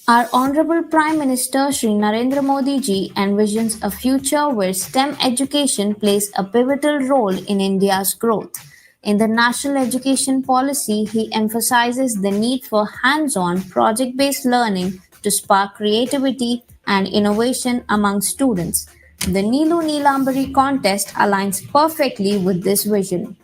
Our Honorable Prime Minister Shri Narendra Modi ji envisions a future where STEM education plays a pivotal role in India's growth. In the National Education Policy, he emphasizes the need for hands on, project based learning to spark creativity and innovation among students. The Nilu Neelambari contest aligns perfectly with this vision.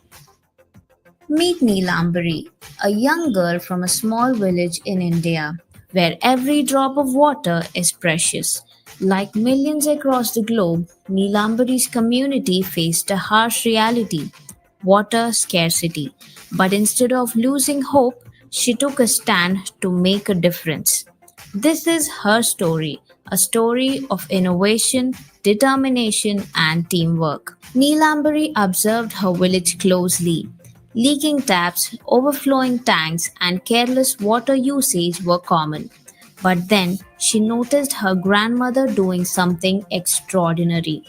Meet Neelambari, a young girl from a small village in India where every drop of water is precious. Like millions across the globe, Neelambari's community faced a harsh reality water scarcity. But instead of losing hope, she took a stand to make a difference. This is her story, a story of innovation, determination, and teamwork. Neelambari observed her village closely. Leaking taps, overflowing tanks, and careless water usage were common. But then she noticed her grandmother doing something extraordinary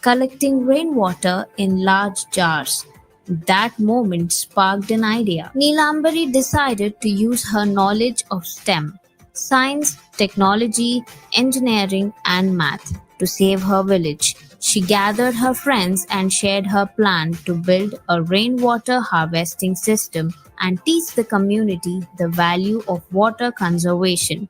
collecting rainwater in large jars. That moment sparked an idea. Neelambari decided to use her knowledge of STEM science, technology, engineering, and math to save her village. She gathered her friends and shared her plan to build a rainwater harvesting system and teach the community the value of water conservation.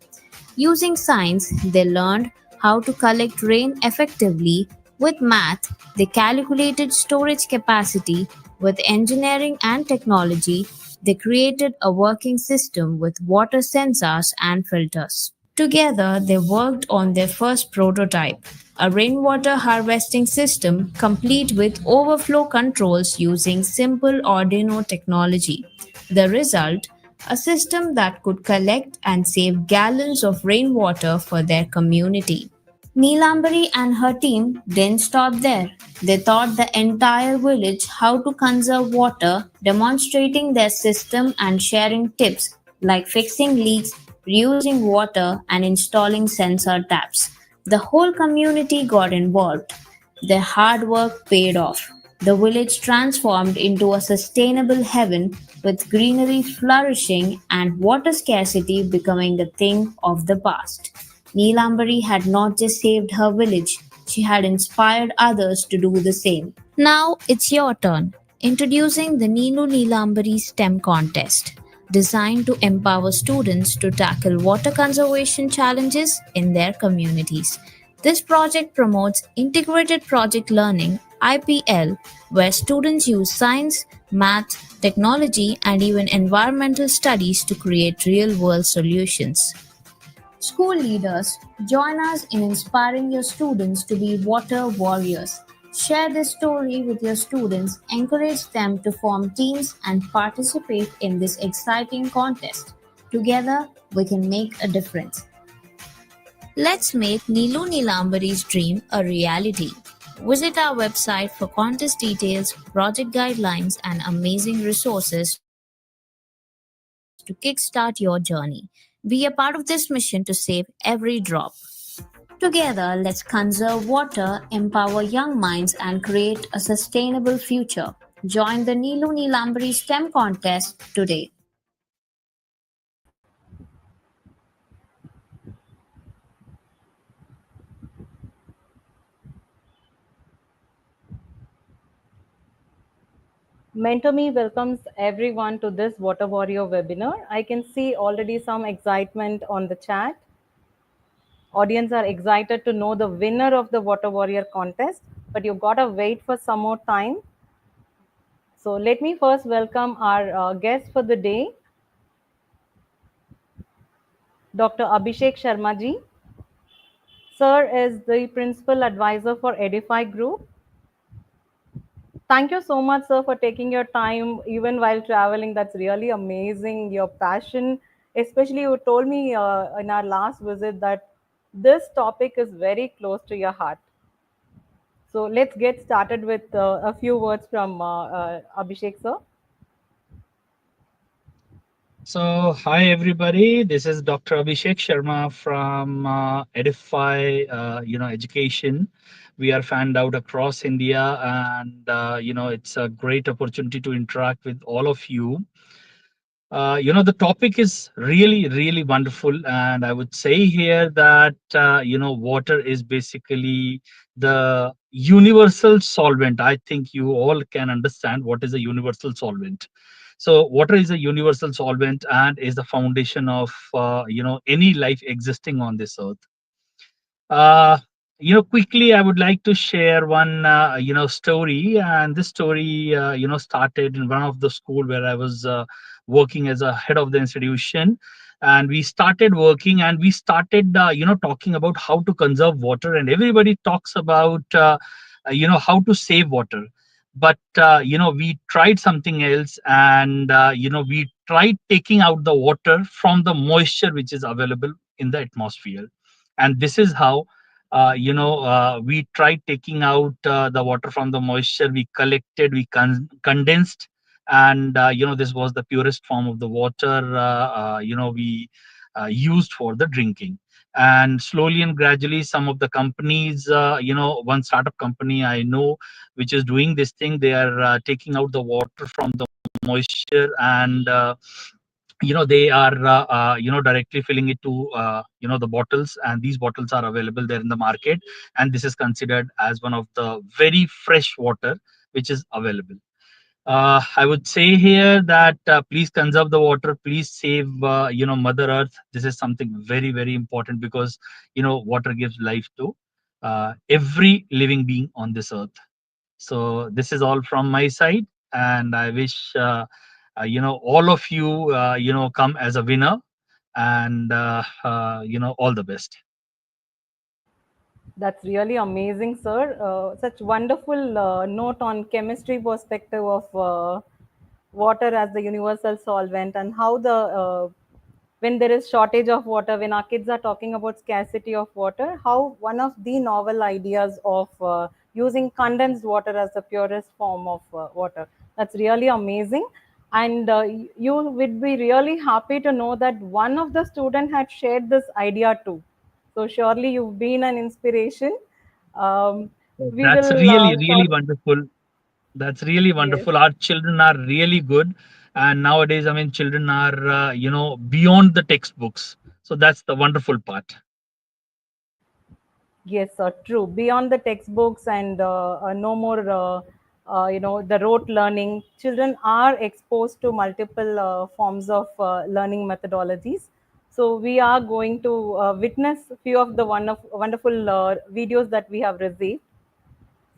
Using science, they learned how to collect rain effectively. With math, they calculated storage capacity. With engineering and technology, they created a working system with water sensors and filters. Together, they worked on their first prototype, a rainwater harvesting system complete with overflow controls using simple Arduino technology. The result, a system that could collect and save gallons of rainwater for their community. Neelambari and her team didn't stop there. They taught the entire village how to conserve water, demonstrating their system and sharing tips like fixing leaks, reusing water, and installing sensor taps. The whole community got involved. Their hard work paid off. The village transformed into a sustainable heaven with greenery flourishing and water scarcity becoming a thing of the past. Neelambari had not just saved her village, she had inspired others to do the same. Now it's your turn. Introducing the Neelu Neelambari STEM contest, designed to empower students to tackle water conservation challenges in their communities. This project promotes integrated project learning IPL, where students use science, math, technology, and even environmental studies to create real world solutions. School leaders, join us in inspiring your students to be water warriors. Share this story with your students, encourage them to form teams, and participate in this exciting contest. Together, we can make a difference. Let's make Nilu Nilambari's dream a reality. Visit our website for contest details, project guidelines, and amazing resources to kickstart your journey. Be a part of this mission to save every drop. Together, let's conserve water, empower young minds, and create a sustainable future. Join the Nilu Nilambari STEM contest today. MentorMe welcomes everyone to this Water Warrior webinar. I can see already some excitement on the chat. Audience are excited to know the winner of the Water Warrior contest, but you gotta wait for some more time. So let me first welcome our guest for the day, Dr. Abhishek Sharma ji. Sir is the principal advisor for Edify Group. Thank you so much, sir, for taking your time even while traveling. That's really amazing. Your passion, especially you told me in our last visit that this topic is very close to your heart. So let's get started with a few words from Abhishek, sir. So, hi everybody. This is Dr. Abhishek Sharma from Edify, Education. We are fanned out across India, and it's a great opportunity to interact with all of you. The topic is really, really wonderful. And I would say here that, water is basically the universal solvent. I think you all can understand what is a universal solvent. So, water is a universal solvent and is the foundation of, any life existing on this earth. uh, Quickly, I would like to share one, story. And this story, started in one of the school where I was working as a head of the institution. And we started working, and we started, talking about how to conserve water. And everybody talks about, how to save water. But, we tried something else. And, we tried taking out the water from the moisture which is available in the atmosphere. And this is how, we tried taking out the water from the moisture. We collected, we condensed. And, this was the purest form of the water, we used for the drinking. And slowly and gradually, some of the companies, one startup company I know, which is doing this thing, they are taking out the water from the moisture. And, they are, directly filling it to, the bottles. And these bottles are available there in the market. And this is considered as one of the very fresh water which is available. I would say here that, please conserve the water, please save, Mother Earth. This is something very, very important, because, water gives life to every living being on this earth. So this is all from my side. And I wish, all of you, come as a winner. And, all the best. That's really amazing, sir. Such wonderful note on chemistry perspective of water as the universal solvent, and how when there is shortage of water, when our kids are talking about scarcity of water, how one of the novel ideas of using condensed water as the purest form of water. That's really amazing. And you would be really happy to know that one of the student had shared this idea too. So surely you've been an inspiration. We That's will really, really short. wonderful. That's really Yes. wonderful. Our children are really good. And nowadays, I mean, children are, beyond the textbooks. So that's the wonderful part. Yes, true. Beyond the textbooks and no more, the rote learning, children are exposed to multiple forms of learning methodologies. So we are going to witness a few of the wonderful videos that we have received.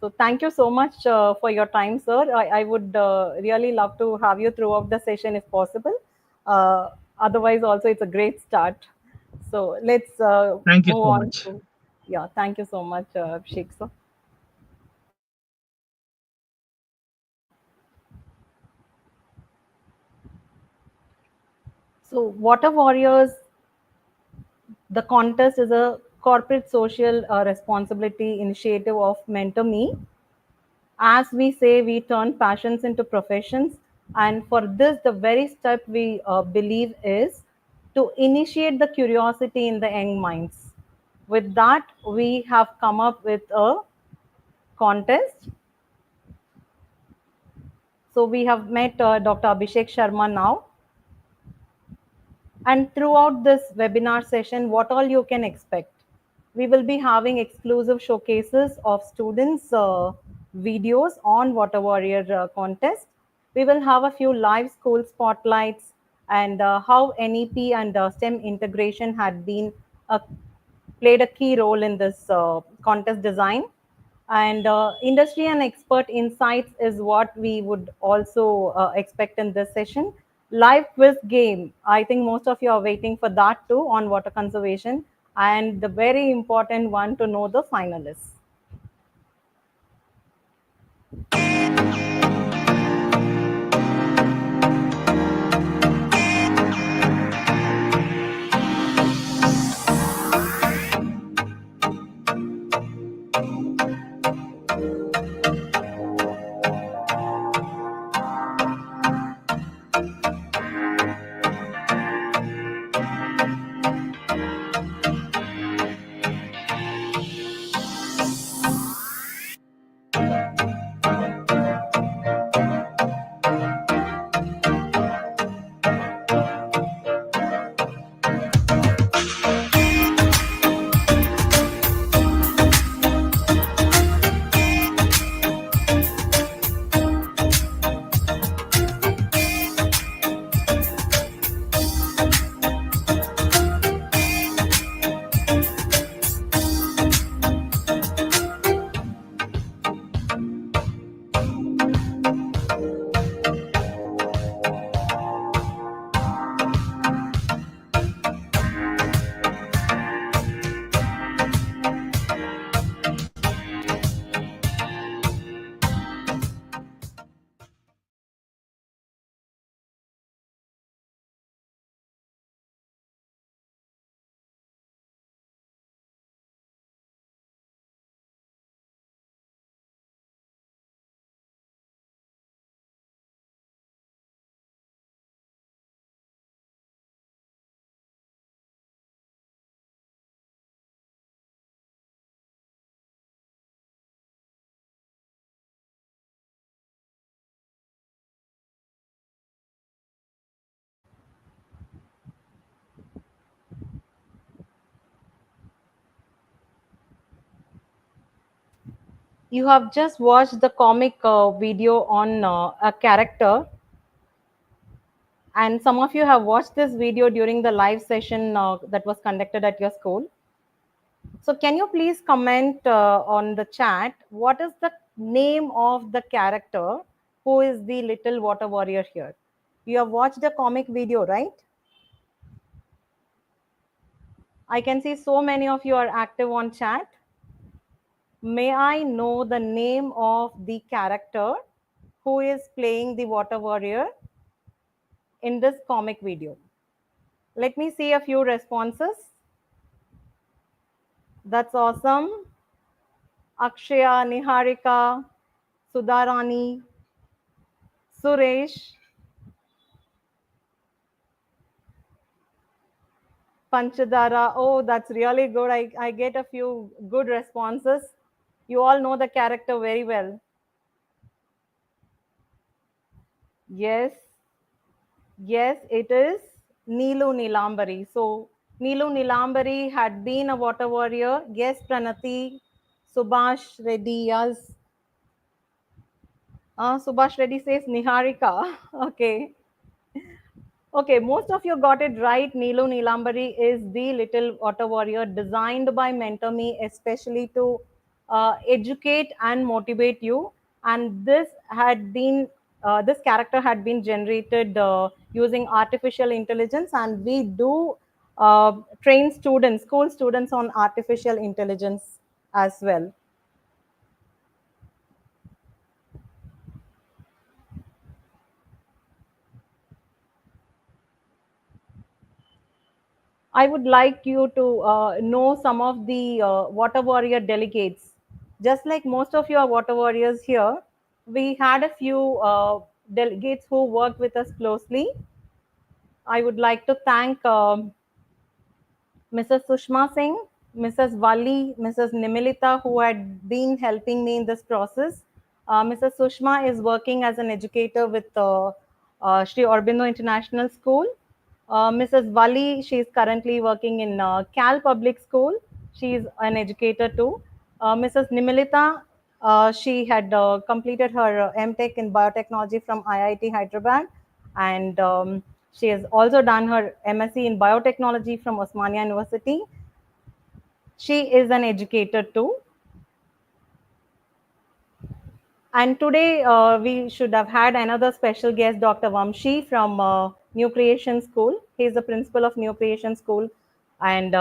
So thank you so much for your time, sir. I would really love to have you throughout the session if possible. Otherwise, also it's a great start. So let's Thank you move so on much. to, yeah, thank you so much, Abhishek, sir. So Water Warriors, the contest is a corporate social responsibility initiative of Mentor Me. As we say, we turn passions into professions. And for this, the very step we believe is to initiate the curiosity in the young minds. With that, we have come up with a contest. So we have met Dr. Abhishek Sharma now. And throughout this webinar session, what all you can expect? We will be having exclusive showcases of students' videos on Water Warrior contest. We will have a few live school spotlights, and how NEP and STEM integration had been uh, played a key role in this contest design. And industry and expert insights is what we would also expect in this session. Live quiz game. I think most of you are waiting for that too on water conservation. And the very important one to know the finalists. you have just watched the comic video on a character, and some of you have watched this video during the live session that was conducted at your school. So can you please comment on the chat, what is the name of the character who is the little water warrior here? You have watched the comic video, right? I can see so many of you are active on chat. May I know the name of the character who is playing the water warrior in this comic video? Let me see a few responses. That's awesome. Akshaya, Niharika, Sudharani, Suresh, Panchadara. Oh, that's really good. I get a few good responses. You all know the character very well. Yes, yes, it is Neelu Nilambari. So, Neelu Nilambari had been a water warrior. Yes, Pranati, Subhash Reddy, yes. Subhash Reddy says Niharika. Okay. Okay, most of you got it right. Neelu Nilambari is the little water warrior designed by Mentor Me, especially to educate and motivate you. And this character had been generated using artificial intelligence, and we do train students, school students, on artificial intelligence as well. I would like you to know some of the water warrior delegates. Just like most of you are water warriors here, we had a few delegates who worked with us closely. I would like to thank Mrs. Sushma Singh, Mrs. Wali, Mrs. Nimilita, who had been helping me in this process. Mrs. Sushma is working as an educator with Sri Aurobindo International School. Mrs. Wali, she is currently working in Cal Public School. She is an educator too. Mrs. Nimilita, she had completed her MTech in biotechnology from IIT Hyderabad, and she has also done her MSc in biotechnology from Osmania University. She is an educator too. And today we should have had another special guest, Dr. Vamshi from New Creation School. He is the principal of New Creation School, and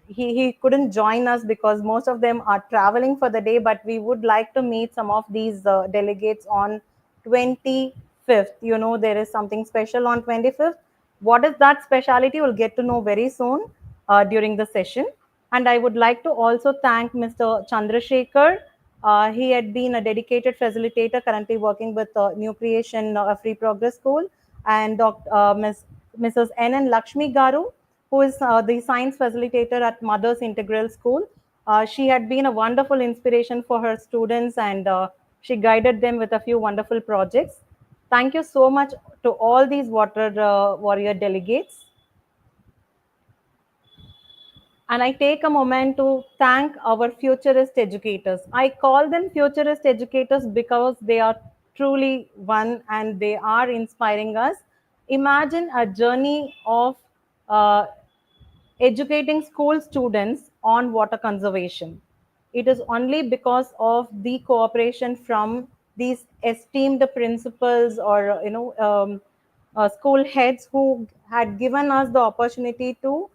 he couldn't join us because most of them are traveling for the day. But we would like to meet some of these delegates on 25th. You know, there is something special on 25th. What is that speciality? We'll get to know very soon during the session. And I would like to also thank Mr. Chandrasekhar. He had been a dedicated facilitator, currently working with New Creation Free Progress School, and Mrs. N. Lakshmi Garu, who is the science facilitator at Mother's Integral School. She had been a wonderful inspiration for her students, and she guided them with a few wonderful projects. Thank you so much to all these water warrior delegates. And I take a moment to thank our futurist educators. I call them futurist educators because they are truly one and they are inspiring us. Imagine a journey of uh, educating school students on water conservation. It is only because of the cooperation from these esteemed principals or school heads who had given us the opportunity to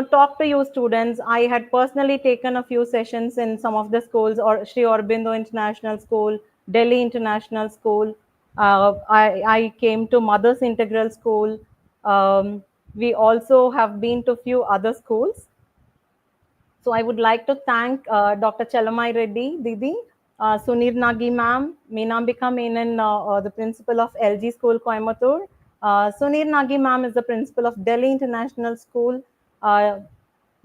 talk to you students. I had personally taken a few sessions in some of the schools, or Sri Aurobindo International School, Delhi International School. I came to Mother's Integral School. We also have been to few other schools. So I would like to thank Dr. Chalamai Reddy, Didi, Sunir Nagi ma'am, Meenambika Menon, the principal of LG School, Coimbatore. Sunir Nagi ma'am is the principal of Delhi International School. Uh,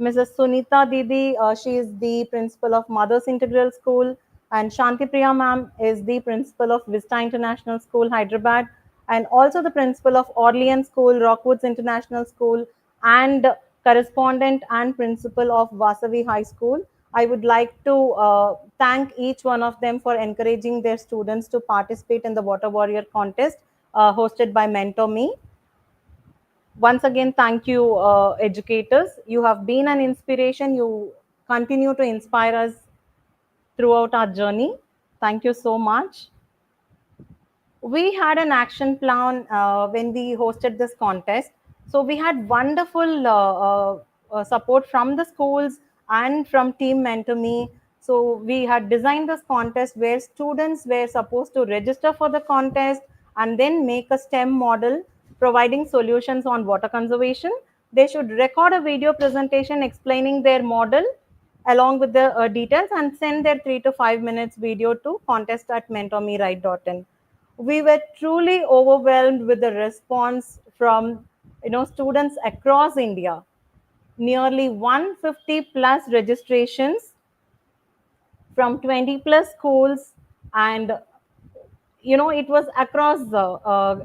Mrs. Sunita Didi, she is the principal of Mother's Integral School. And Shanti Priya ma'am is the principal of Vista International School, Hyderabad. And also the principal of Orleans School, Rockwoods International School, and correspondent and principal of Vasavi High School. I would like to thank each one of them for encouraging their students to participate in the Water Warrior contest hosted by Mentor Me. Once again, thank you, educators. You have been an inspiration. You continue to inspire us throughout our journey. Thank you so much. We had an action plan when we hosted this contest. So we had wonderful support from the schools and from Team Mentor Me. So we had designed this contest where students were supposed to register for the contest and then make a STEM model providing solutions on water conservation. They should record a video presentation explaining their model along with the details and send their 3 to 5 minutes video to contest at mentormeright.in. We were truly overwhelmed with the response from students across India. Nearly 150 plus registrations from 20 plus schools, and it was across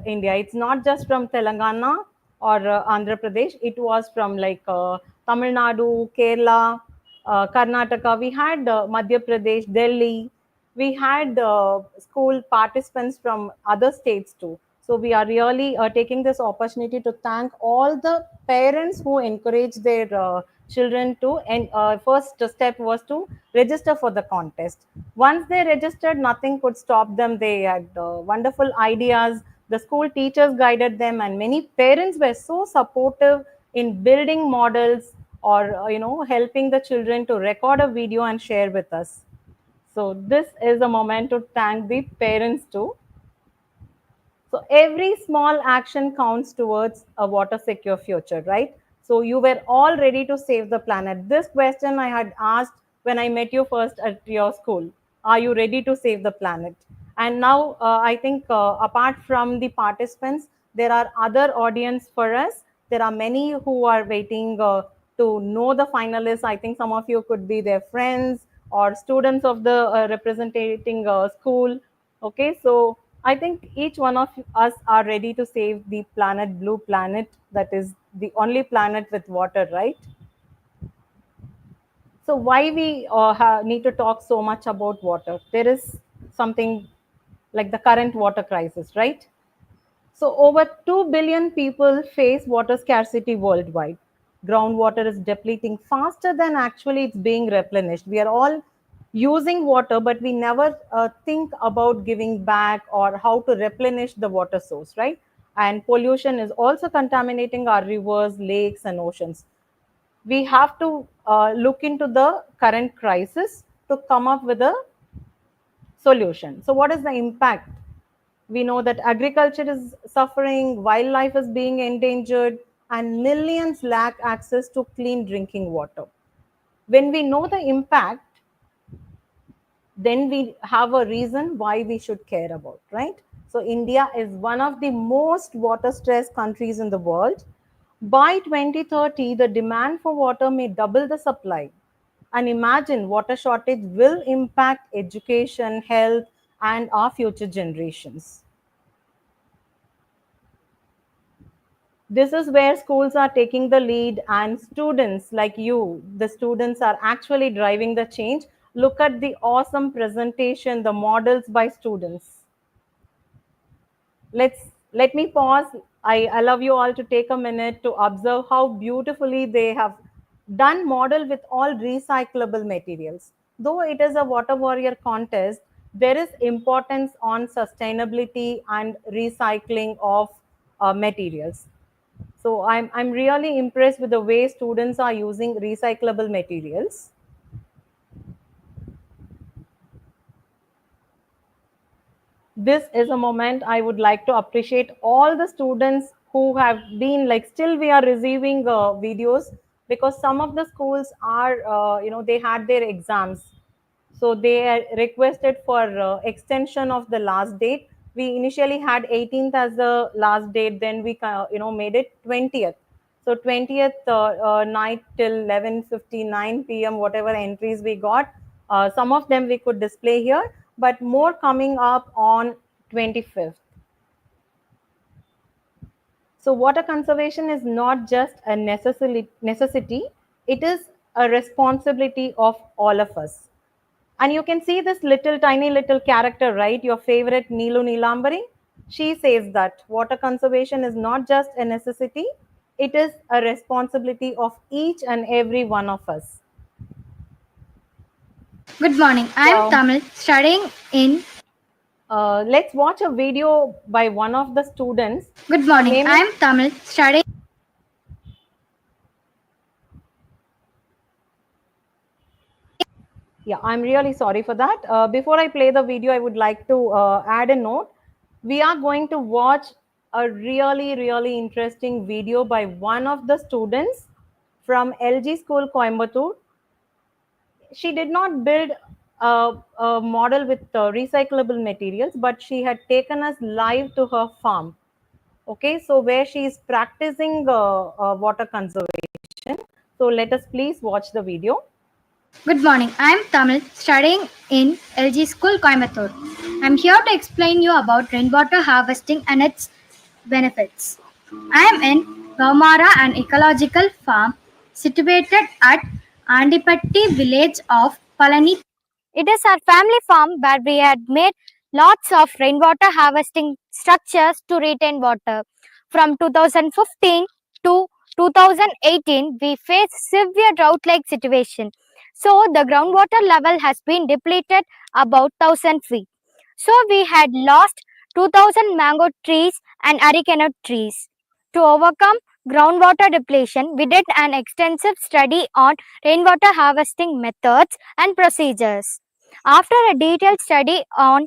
India. It's not just from Telangana or Andhra Pradesh. It was from like Tamil Nadu, Kerala, Karnataka. We had Madhya Pradesh, Delhi. We had school participants from other states too. So we are really taking this opportunity to thank all the parents who encourage their children to, and first step was to register for the contest. Once they registered, nothing could stop them. They had wonderful ideas. The school teachers guided them, and many parents were so supportive in building models or helping the children to record a video and share with us. So this is a moment to thank the parents too. So every small action counts towards a water secure future, right? So you were all ready to save the planet. This question I had asked when I met you first at your school. Are you ready to save the planet? And now I think apart from the participants, there are other audience for us. There are many who are waiting to know the finalists. I think some of you could be their friends or students of the representing school. Okay, so I think each one of us are ready to save the planet, blue planet, that is the only planet with water, right? So why we need to talk so much about water? There is something like the current water crisis, right? So over 2 billion people face water scarcity worldwide. Groundwater is depleting faster than actually it's being replenished. We are all using water, but we never think about giving back or how to replenish the water source, right? And pollution is also contaminating our rivers, lakes, and oceans. We have to look into the current crisis to come up with a solution. So what is the impact? We know that agriculture is suffering, wildlife is being endangered, and millions lack access to clean drinking water. When we know the impact, then we have a reason why we should care about, right? So India is one of the most water stressed countries in the world. By 2030, the demand for water may double the supply. And imagine water shortage will impact education, health, and our future generations. This is where schools are taking the lead, and students like you, the students are actually driving the change. Look at the awesome presentation, the models by students. Let me pause. I allow you all to take a minute to observe how beautifully they have done model with all recyclable materials. Though it is a water warrior contest, there is importance on sustainability and recycling of materials. So I'm really impressed with the way students are using recyclable materials. This is a moment I would like to appreciate all the students who have been like, still we are receiving videos, because some of the schools are they had their exams, so they are requested for extension of the last date. We initially had 18th as the last date, then we made it 20th. So 20th night till 11:59 p.m. whatever entries we got, some of them we could display here, but more coming up on 25th. So water conservation is not just a necessity, it is a responsibility of all of us. And you can see this little tiny little character, right? Your favorite Nilu Nilambari. She says that water conservation is not just a necessity, it is a responsibility of each and every one of us. Good morning. I am Tamil, studying in. Let's watch a video by one of the students. Good morning. Name I is- am Tamil, studying. Yeah, I'm really sorry for that. Before I play the video, I would like to add a note. We are going to watch a really, really interesting video by one of the students from LG School, Coimbatore. She did not build a model with recyclable materials, but she had taken us live to her farm. Okay, so where she is practicing water conservation. So let us please watch the video. Good morning. I am Tamil, studying in LG School, Coimbatore. I am here to explain you about rainwater harvesting and its benefits. I am in Gaumara, an ecological farm situated at Andipatti village of Palani. It is our family farm where we had made lots of rainwater harvesting structures to retain water. From 2015 to 2018, we faced severe drought-like situation. So the groundwater level has been depleted about 1000 feet. So we had lost 2000 mango trees and arecanut trees. To overcome groundwater depletion, we did an extensive study on rainwater harvesting methods and procedures. After a detailed study on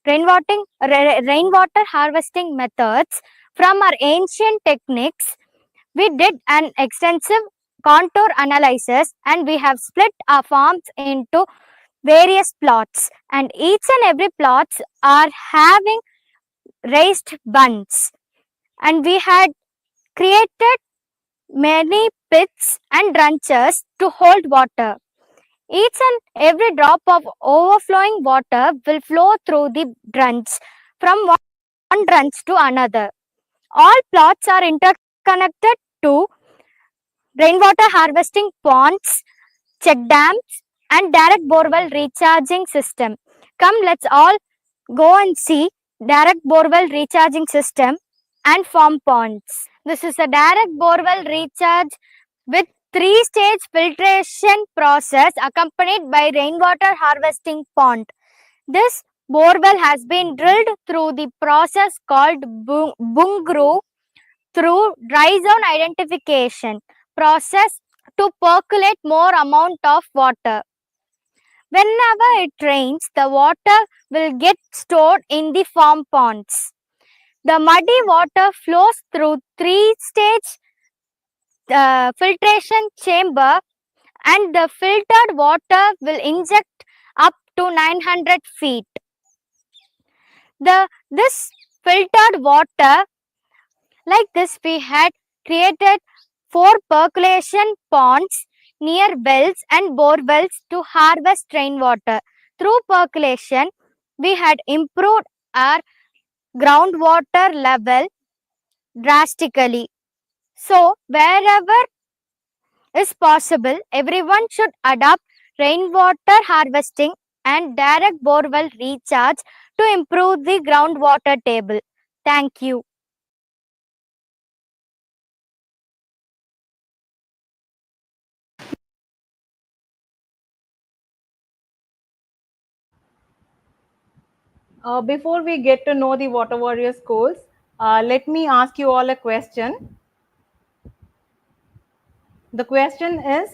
rainwater harvesting methods from our ancient techniques, we did an extensive contour analysis and we have split our farms into various plots, and each and every plots are having raised bunds, and we had created many pits and trenches to hold water. Each and every drop of overflowing water will flow through the trench from one trench to another. All plots are interconnected to rainwater harvesting ponds, check dams, and direct borewell recharging system. Come, let's all go and see direct borewell recharging system and farm ponds. This is a direct borewell recharge with three-stage filtration process accompanied by rainwater harvesting pond. This borewell has been drilled through the process called bungru through dry zone identification process to percolate more amount of water. Whenever it rains, the water will get stored in the farm ponds. The muddy water flows through three-stage filtration chamber, and the filtered water will inject up to 900 feet. This filtered water, like this, we had created 4 percolation ponds near wells and bore wells to harvest rainwater. Through percolation, we had improved our groundwater level drastically. So, wherever is possible, everyone should adopt rainwater harvesting and direct borewell recharge to improve the groundwater table. Thank you. Before we get to know the Water Warriors goals, let me ask you all a question. The question is,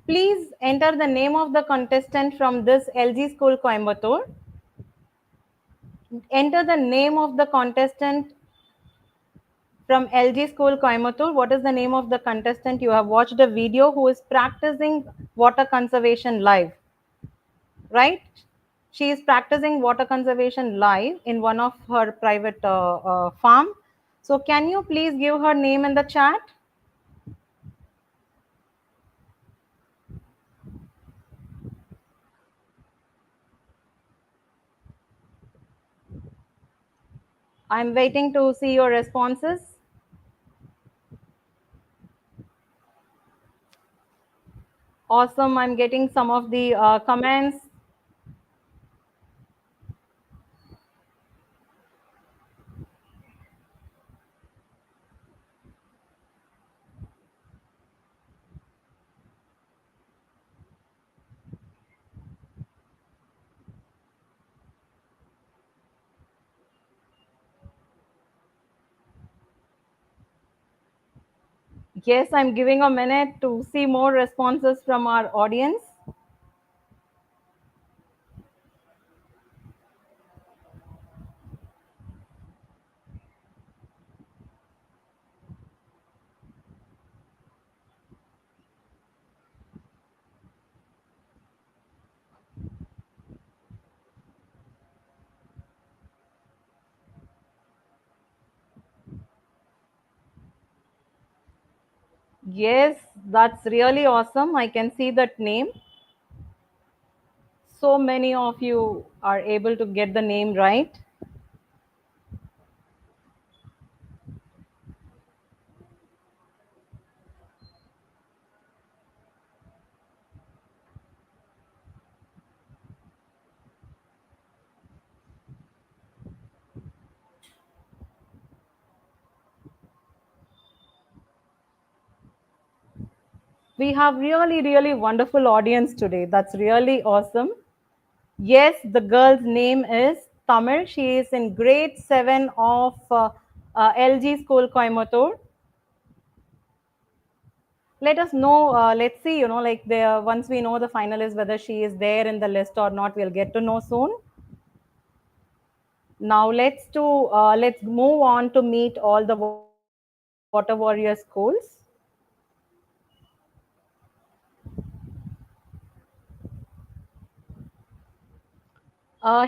please enter the name of the contestant from this LG School, Coimbatore. Enter the name of the contestant from LG School, Coimbatore. What is the name of the contestant? You have watched a video who is practicing water conservation live, right? She is practicing water conservation live in one of her private farm. So can you please give her name in the chat? I'm waiting to see your responses. Awesome. I'm getting some of the comments. Yes, I'm giving a minute to see more responses from our audience. Yes, that's really awesome. I can see that name. So many of you are able to get the name right. We have really wonderful audience today. That's really awesome. Yes, the girl's name is Tamil. She is in grade 7 of LG School, Coimbatore. Let us know, let's see, like once we know the finalist, whether she is there in the list or not, we'll get to know soon. Now let's move on to meet all the Water Warrior schools.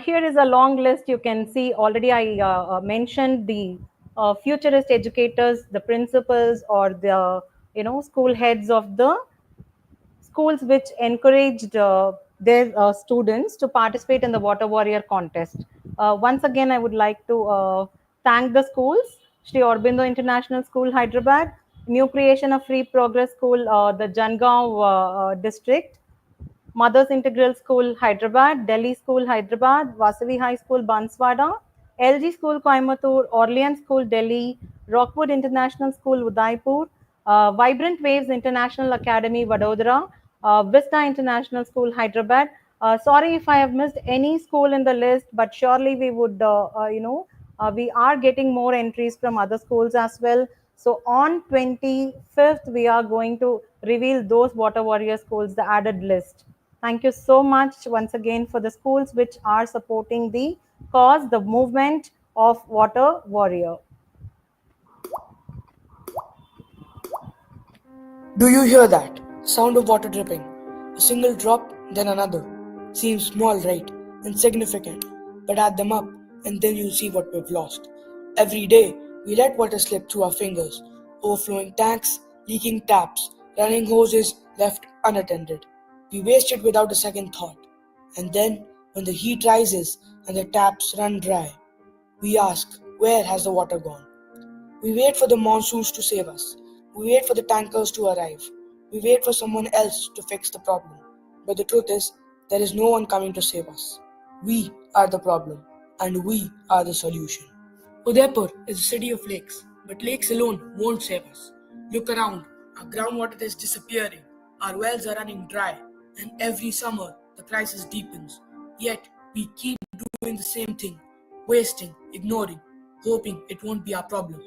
Here is a long list. You can see already I mentioned the futurist educators, the principals, or the school heads of the schools which encouraged their students to participate in the Water Warrior contest. Once again, I would like to thank the schools: Sri Aurobindo International School, Hyderabad; New Creation of Free Progress School, the Jangaon district; Mothers Integral School, Hyderabad; Delhi School, Hyderabad; Vasavi High School, Banswara; LG School, Coimbatore; Orleans School, Delhi; Rockwood International School, Udaipur; Vibrant Waves International Academy, Vadodara; Vista International School, Hyderabad. Sorry if I have missed any school in the list, but surely we would, we are getting more entries from other schools as well. So on 25th, we are going to reveal those Water Warrior schools, the added list. Thank you so much once again for the schools which are supporting the cause, the movement of Water Warrior. Do you hear that? Sound of water dripping. A single drop, then another. Seems small, right? Insignificant. But add them up, and then you see what we've lost. Every day, we let water slip through our fingers. Overflowing tanks, leaking taps, running hoses left unattended. We waste it without a second thought. And then, when the heat rises and the taps run dry, we ask, where has the water gone? We wait for the monsoons to save us. We wait for the tankers to arrive. We wait for someone else to fix the problem. But the truth is, there is no one coming to save us. We are the problem, and we are the solution. Udaipur is a city of lakes, but lakes alone won't save us. Look around. Our groundwater is disappearing. Our wells are running dry. And every summer, the crisis deepens. Yet, we keep doing the same thing, wasting, ignoring, hoping it won't be our problem.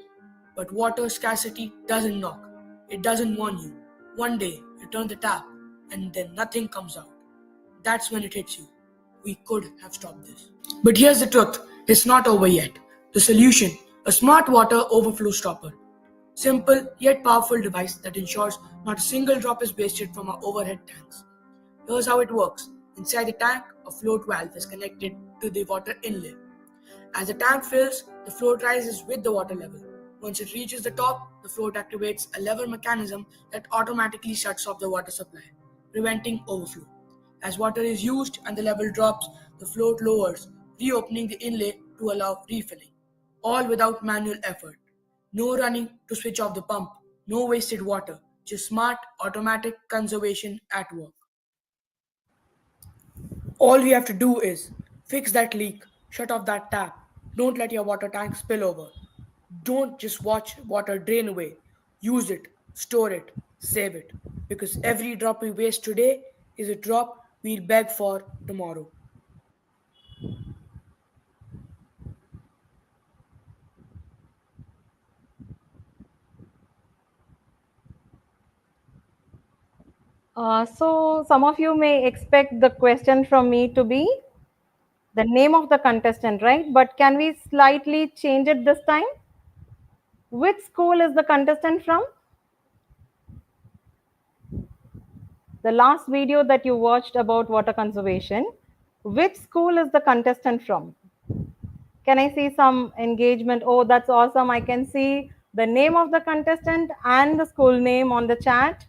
But water scarcity doesn't knock. It doesn't warn you. One day, you turn the tap, and then nothing comes out. That's when it hits you. We could have stopped this. But here's the truth. It's not over yet. The solution, a smart water overflow stopper. Simple yet powerful device that ensures not a single drop is wasted from our overhead tanks. Here's how it works. Inside the tank, a float valve is connected to the water inlet. As the tank fills, the float rises with the water level. Once it reaches the top, the float activates a lever mechanism that automatically shuts off the water supply, preventing overflow. As water is used and the level drops, the float lowers, reopening the inlet to allow refilling, all without manual effort. No running to switch off the pump, no wasted water, just smart automatic conservation at work. All we have to do is fix that leak, shut off that tap, don't let your water tank spill over. Don't just watch water drain away. Use it, store it, save it. Because every drop we waste today is a drop we'll beg for tomorrow. So some of you may expect the question from me to be the name of the contestant, right? But can we slightly change it this time? Which school is the contestant from? The last video that you watched about water conservation, which school is the contestant from? Can I see some engagement? Oh, that's awesome. I can see the name of the contestant and the school name on the chat.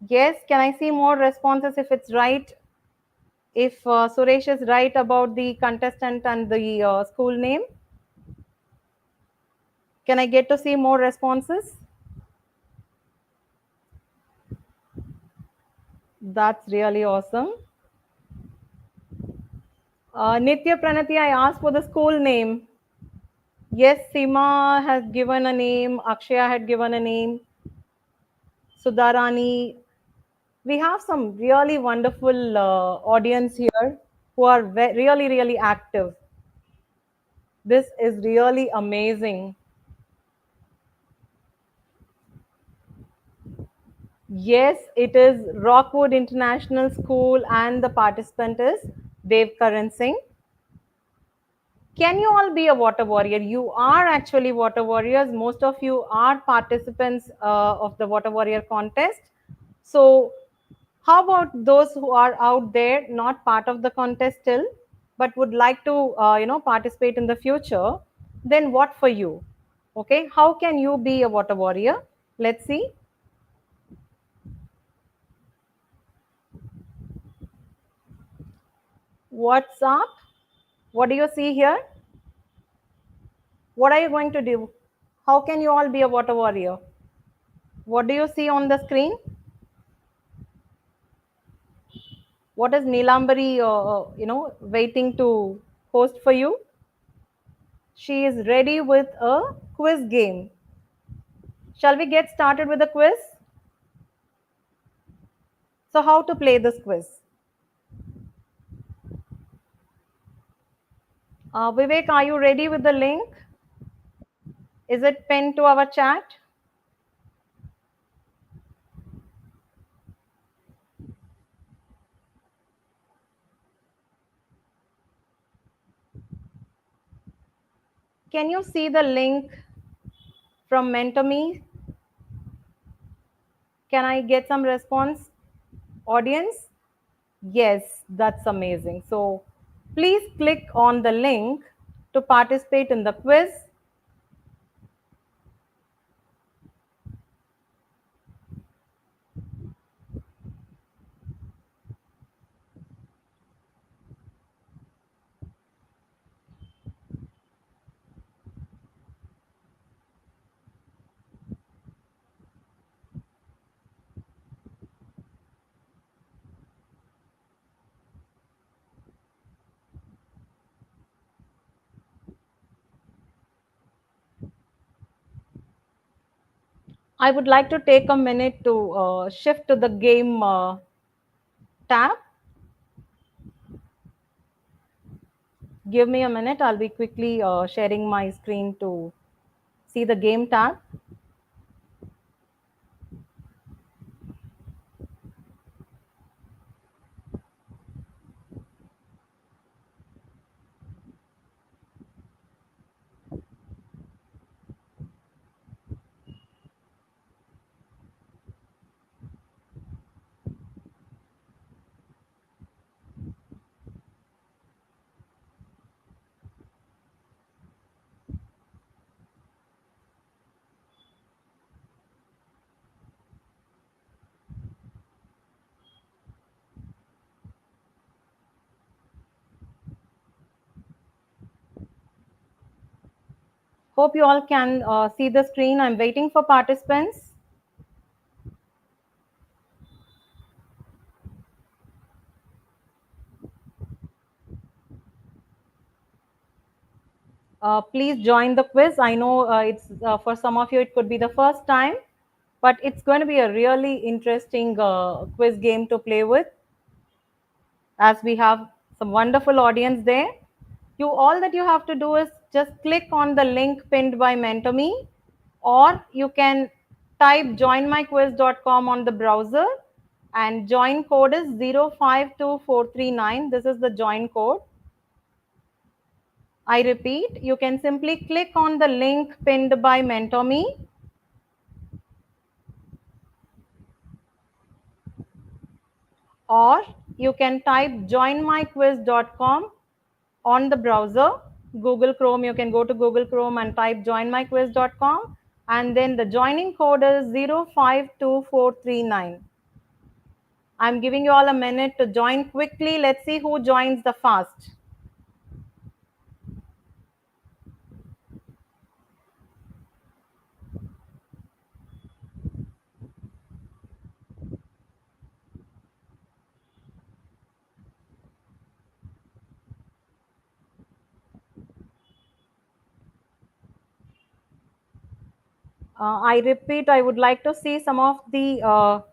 Yes, can I see more responses if it's right? If Suresh is right about the contestant and the school name, can I get to see more responses? That's really awesome. Nitya Pranati, I asked for the school name. Yes, Seema has given a name. Akshaya had given a name. Sudharani. We have some really wonderful audience here who are really, really active. This is really amazing. Yes, it is Rockwood International School and the participant is Dev Karan Singh. Can you all be a water warrior? You are actually water warriors. Most of you are participants of the water warrior contest. So how about those who are out there, not part of the contest still, but would like to, participate in the future? Then what for you? Okay, how can you be a water warrior? Let's see. What's up? What do you see here? What are you going to do? How can you all be a water warrior? What do you see on the screen? What is Neelambari, waiting to host for you? She is ready with a quiz game. Shall we get started with the quiz? So how to play this quiz? Vivek, are you ready with the link? Is it pinned to our chat? Can you see the link from MentorMe? Can I get some response? Audience? Yes, that's amazing. So please click on the link to participate in the quiz. I would like to take a minute to shift to the game tab. Give me a minute. I'll be quickly sharing my screen to see the game tab. Hope you all can see the screen. I'm waiting for participants. please join the quiz. I know it's for some of you it could be the first time, but it's going to be a really interesting quiz game to play with, as we have some wonderful audience there. You all that you have to do is just click on the link pinned by MentorMe, or you can type joinmyquiz.com on the browser, and join code is 052439. This is the join code. I repeat, you can simply click on the link pinned by MentorMe, or you can type joinmyquiz.com on the browser. Google Chrome, you can go to Google Chrome and type joinmyquiz.com, and then the joining code is 052439. I'm giving you all a minute to join quickly. Let's see who joins the fast. I repeat, I would like to see some of the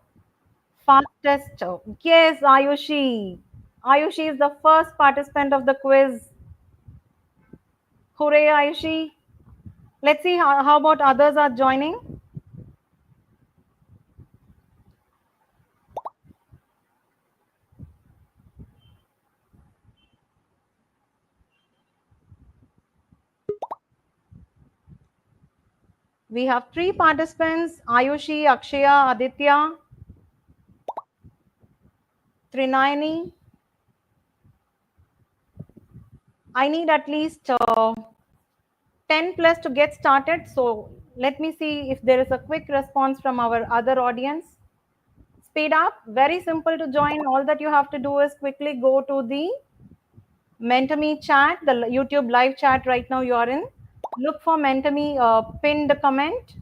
fastest. Yes, Ayushi. Ayushi is the first participant of the quiz. Hooray, Ayushi. Let's see how about others are joining. We have 3 participants: Ayushi, Akshaya, Aditya, Trinayani. I need at least 10 plus to get started. So let me see if there is a quick response from our other audience. Speed up. Very simple to join. All that you have to do is quickly go to the MentorMe chat, the YouTube live chat right now you are in. Look for MentorMe pinned comment.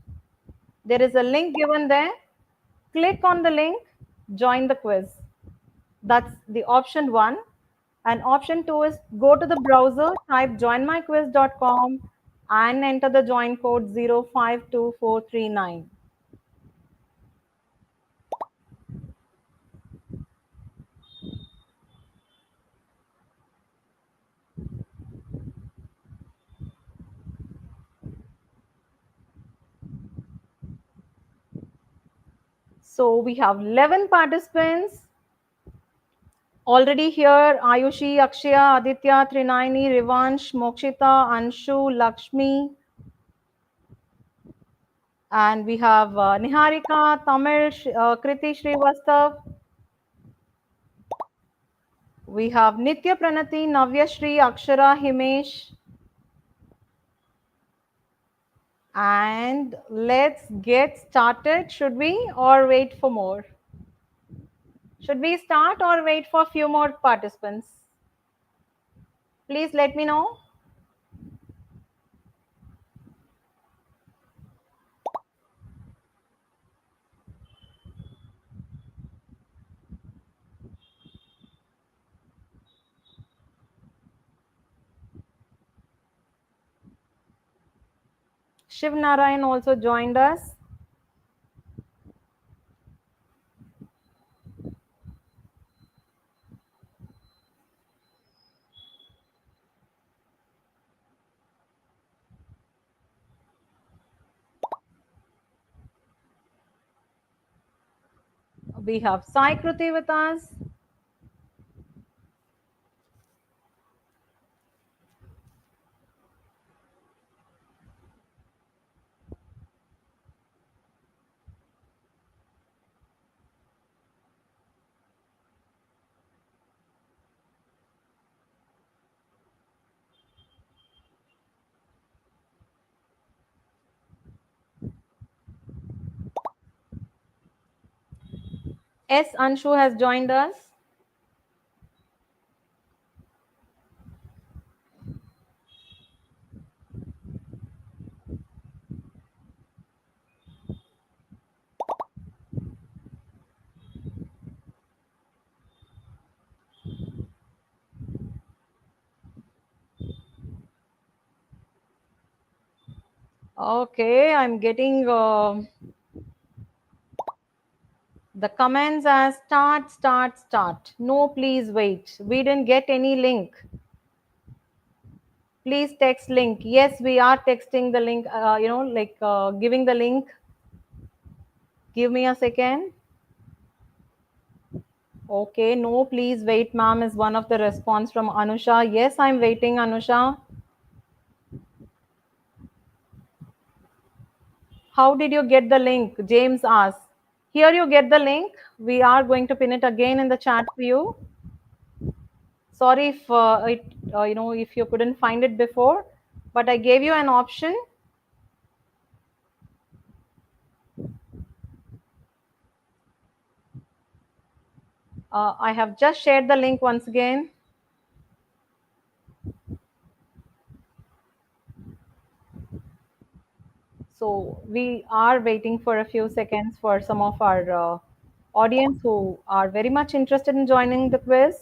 There is a link given there. Click on the link, join the quiz. That's the option 1. And option 2 is go to the browser, type joinmyquiz.com and enter the join code 052439. So we have 11 participants already here: Ayushi, Akshaya, Aditya, Trinayani, Rivansh, Mokshita, Anshu, Lakshmi, and we have Niharika, Tamil, Kriti Srivastav. We have Nitya Pranati, Navya Shri, Akshara, Himesh. And let's get started. Should we, or wait for more? Should we start or wait for a few more participants? Please let me know. Shiv Narayan also joined us. We have Sai Kruti with us. S. Anshu has joined us. Okay, I'm getting the comments as start, start, start. No, please wait. We didn't get any link. Please text link. Yes, we are texting the link, giving the link. Give me a second. Okay, no, please wait, ma'am, is one of the response from Anusha. Yes, I'm waiting, Anusha. How did you get the link? James asked. Here you get the link. We are going to pin it again in the chat for you. Sorry if if you couldn't find it before, but I gave you an option. I have just shared the link once again. So we are waiting for a few seconds for some of our audience who are very much interested in joining the quiz.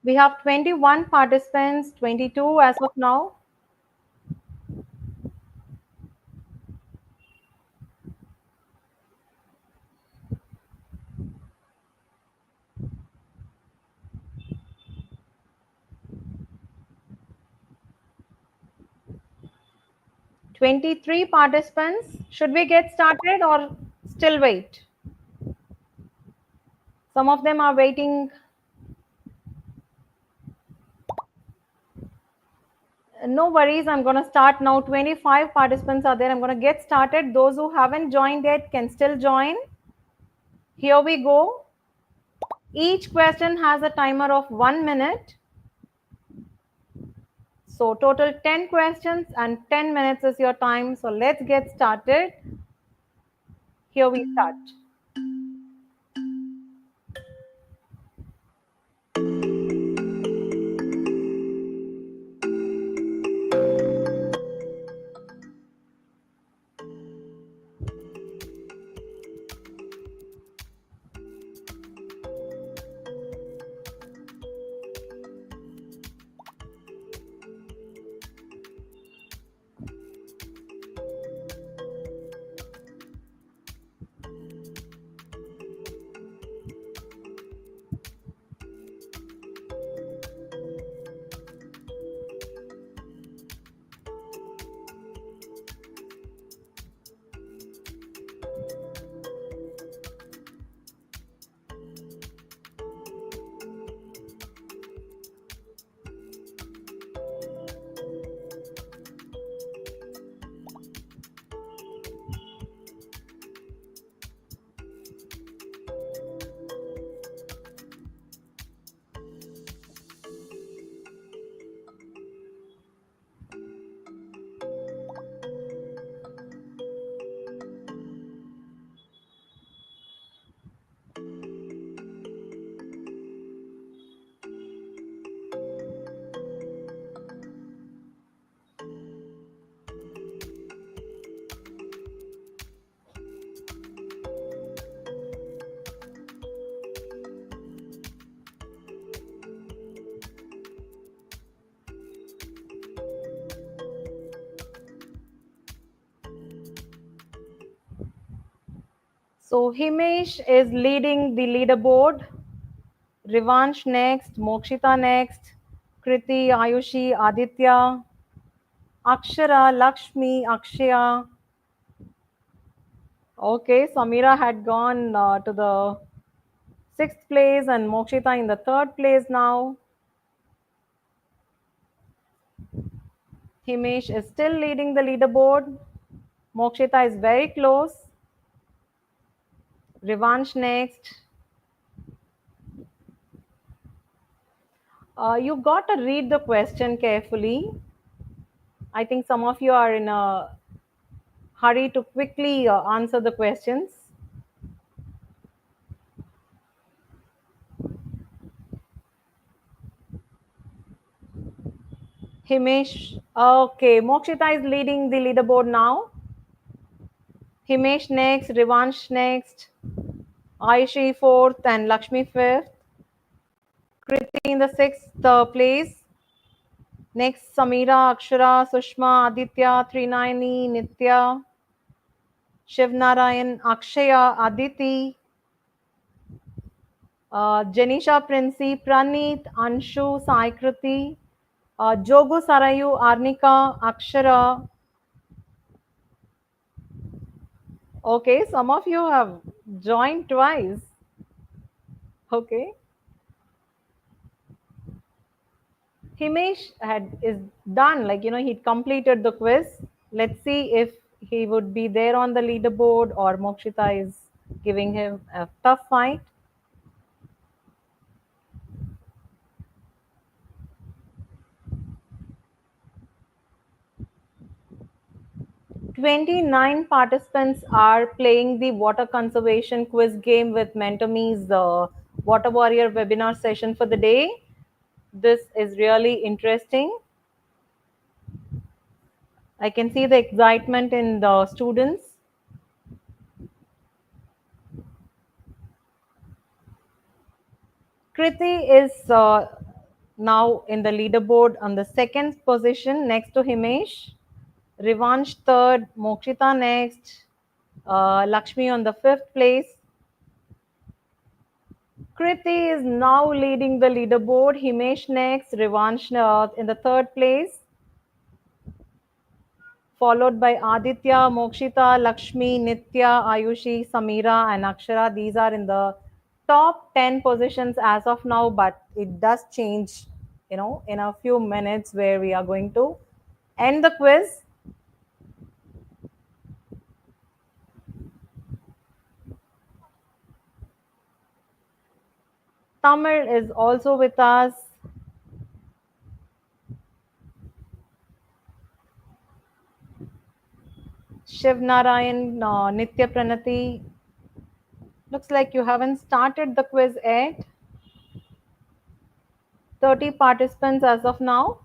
We have 21 participants, 22 as of now. Twenty-three participants. Should we get started or still wait? Some of them are waiting. No worries, I'm going to start now. 25 participants are there. I'm going to get started. Those who haven't joined yet can still join. Here we go. Each question has a timer of 1 minute. So total 10 questions and 10 minutes is your time. So let's get started. Here we start. So Himesh is leading the leaderboard. Rivansh next, Mokshita next, Kriti, Ayushi, Aditya, Akshara, Lakshmi, Akshaya. Okay, Samira had gone to the 6th place and Mokshita in the 3rd place now. Himesh is still leading the leaderboard. Mokshita is very close. Rivansh next. You got to read the question carefully. I think some of you are in a hurry to quickly answer the questions. Himesh, okay, Mokshita is leading the leaderboard now. Himesh next, Rivansh next. Aishi 4th and Lakshmi 5th. Kriti in the 6th place. Next, Samira, Akshara, Sushma, Aditya, Trinayani, Nitya, Shivnarayan, Akshaya, Aditi, Janisha Princey, Praneet, Anshu, Saikriti, Jogu Sarayu, Arnika, Akshara. Okay, some of you have joined twice. Okay. Himesh is done, like, he'd completed the quiz. Let's see if he would be there on the leaderboard or Mokshita is giving him a tough fight. "29 participants are playing the water conservation quiz game with MentorMe's Water Warrior webinar session for the day. This is really interesting. I can see the excitement in the students. Kriti is now in the leaderboard on the second position next to Himesh. Rivansh third, Mokshita next, Lakshmi on the fifth place. Kriti is now leading the leaderboard. Himesh next, Rivansh in the third place, followed by Aditya, Mokshita, Lakshmi, Nitya, Ayushi, Samira, and Akshara. These are in the top 10 positions as of now, but it does change, in a few minutes where we are going to end the quiz. Tamil is also with us. Shiv Narayan, Nitya Pranati. Looks like you haven't started the quiz yet. 30 participants as of now.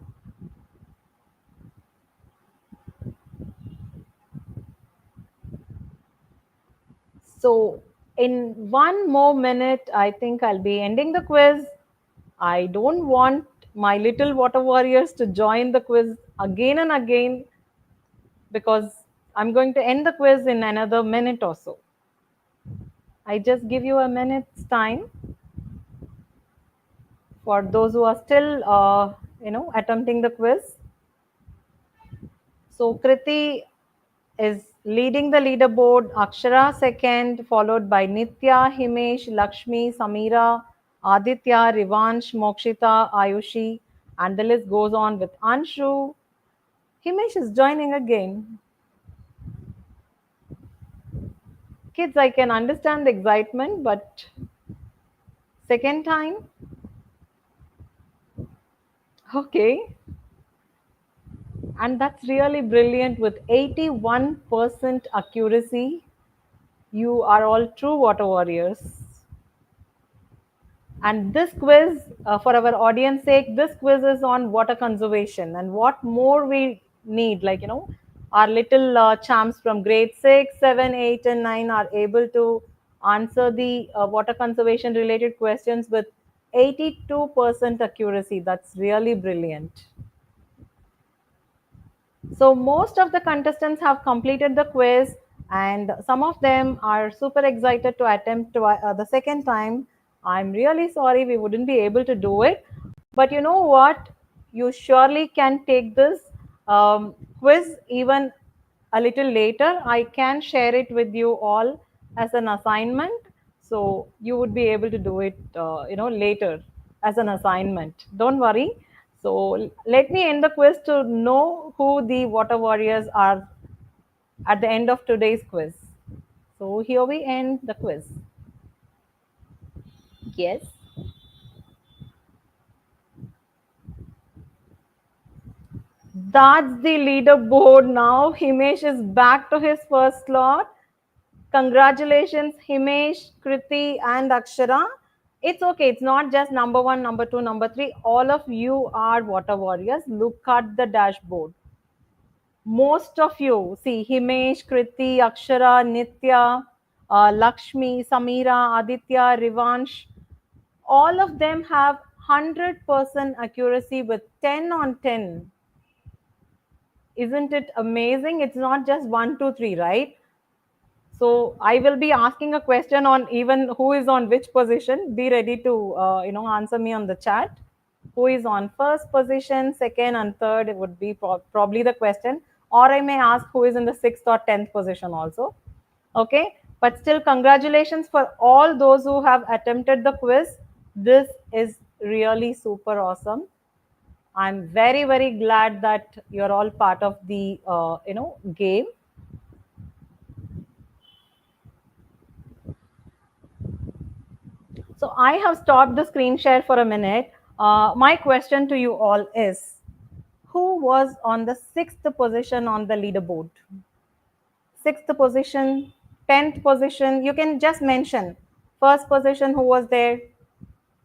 So, in one more minute, I think I'll be ending the quiz. I don't want my little water warriors to join the quiz again and again, because I'm going to end the quiz in another minute or so. I just give you a minute's time for those who are still, attempting the quiz. So Kriti is leading the leaderboard, Akshara second, followed by Nitya, Himesh, Lakshmi, Samira, Aditya, Rivansh, Mokshita, Ayushi, and the list goes on with Anshu. Himesh is joining again. Kids, I can understand the excitement, but second time? Okay. And that's really brilliant with 81% accuracy. You are all true water warriors. And this quiz, for our audience sake, this quiz is on water conservation. And what more we need, our little champs from grade 6, 7, 8, and 9 are able to answer the water conservation related questions with 82% accuracy. That's really brilliant. So most of the contestants have completed the quiz, and some of them are super excited to attempt the second time. I'm really sorry we wouldn't be able to do it, but you know what? You surely can take this quiz even a little later. I can share it with you all as an assignment, so you would be able to do it, later as an assignment. Don't worry. So let me end the quiz to know who the water warriors are at the end of today's quiz. So here we end the quiz. Yes. That's the leaderboard now. Himesh is back to his first slot. Congratulations, Himesh, Kriti, and Akshara. It's okay. It's not just number one, number two, number three. All of you are water warriors. Look at the dashboard. Most of you, see Himesh, Kriti, Akshara, Nitya, Lakshmi, Samira, Aditya, Rivansh, all of them have 100% accuracy with 10 on 10. Isn't it amazing? It's not just 1, 2, 3, right? So I will be asking a question on even who is on which position. Be ready to answer me on the chat. Who is on first position, second, and third? It would be probably the question. Or I may ask who is in the 6th or 10th position also. Okay, but still, congratulations for all those who have attempted the quiz. This is really super awesome. I'm very, very glad that you're all part of the game. So I have stopped the screen share for a minute. My question to you all is, who was on the 6th position on the leaderboard? 6th position, 10th position, you can just mention. First position, who was there?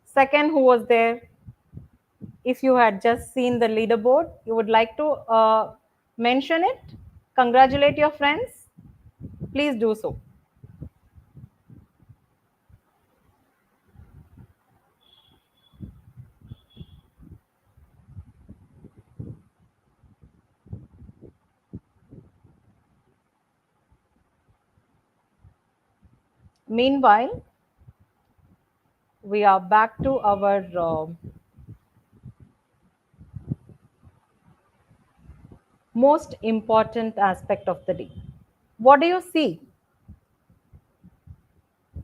Second, who was there? If you had just seen the leaderboard, you would like to mention it, congratulate your friends, please do so. Meanwhile, we are back to our most important aspect of the day. What do you see?